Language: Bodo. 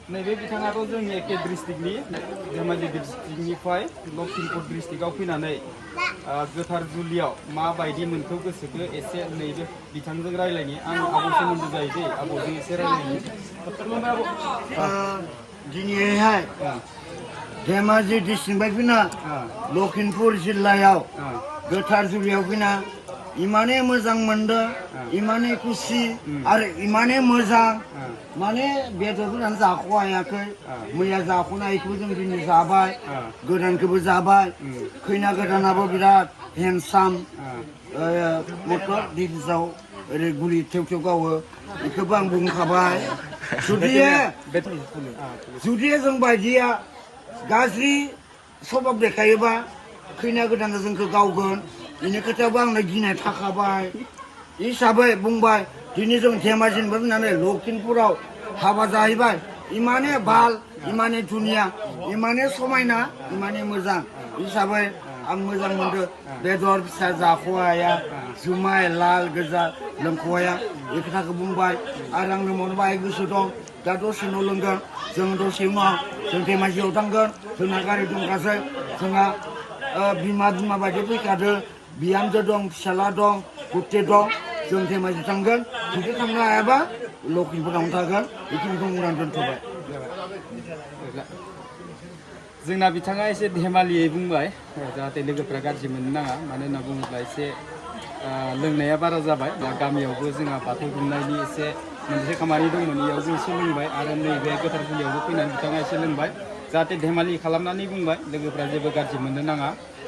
नैबे बिथाङाथ' जोंनि एके डिस्ट्रिक्टनि धेमाजि डिस्ट्रिक्टनिफ्राय लखिमपुर डिस्ट्रिक्टआव फैनानै गोथार जुलियाव माबायदि मोनखो गोसोखो एसे नैबे बिथांजों रायलायनि आं आब' सोमोन्दो जायो दै आब'जों एसे रायलायनि दिनैहाय धेमाजि डिस्ट्रिक्टनिफ्राय फैना लखिमपुर जिल्लायाव गोथार जुलियाव फैना इमाने मोजां मोनदों इमाने खुसि आरो इमाने मोजां माने बेदरफोरानो जाख'हायाखै मैया जाख'नायखौ जों दिनै जाबाय गोदानखौबो जाबाय खैना गोदानाबो बिराद हेन्डसाम मटर डिफिसाव ओरै गुलि थेव थेव गावो बेखौबो आं बुंखाबाय जुदि जों बायदिया गाज्रि सभाब देखायोबा खैना गोदाना जोंखौ गावगोन बेनि खोथायावबो आंनो गिनाय थाखाबाय हिसाबै बुंबाय दिनै जों धेमाजिनिफ्राय फैनानै लखिमपुराव हाबा जाहैबाय इमाने बाल इमाने दुनिया इमाने समायना इमाने मोजां हिसाबै आं मोजां मोनदों बेदर फिसा जाख'हाया जुमाय लाल गोजा लोंख'हाया बे खोथाखौ बुंबाय आरो आंनो मोनबाय गोसो दं दा दसेनो लोंगोन जों दसे उनाव जों धेमाजियाव थांगोन जोंना गारि दंखासै जोंहा बिमा बायदि फैखादो बिहामजो दं फिसाला दं गुथे दं जों धेमाजि थांगोन जुदि थांनो हायाबा लखिमपुरावनो थागोन बेखिनिखौ बुंनानै दोनथ'बाय जोंना बिथाङा एसे धेमालियै बुंबाय जाहाथे लोगोफ्रा गाज्रि मोननो नाङा मानो होनना बुङोब्ला एसे लोंनाया बारा जाबाय दा गामियावबो जोंहा बाथौ दुमनायनि एसे मोनसे खामानि दंमोन इयावबो एसे लोंबाय आरो नैबे गोथार जुलियावबो फैनानै बिथाङा एसे लोंबाय जाहाथे धेमालि खालामनानै बुंबाय लोगोफ्रा जेबो गाज्रि मोननो नाङा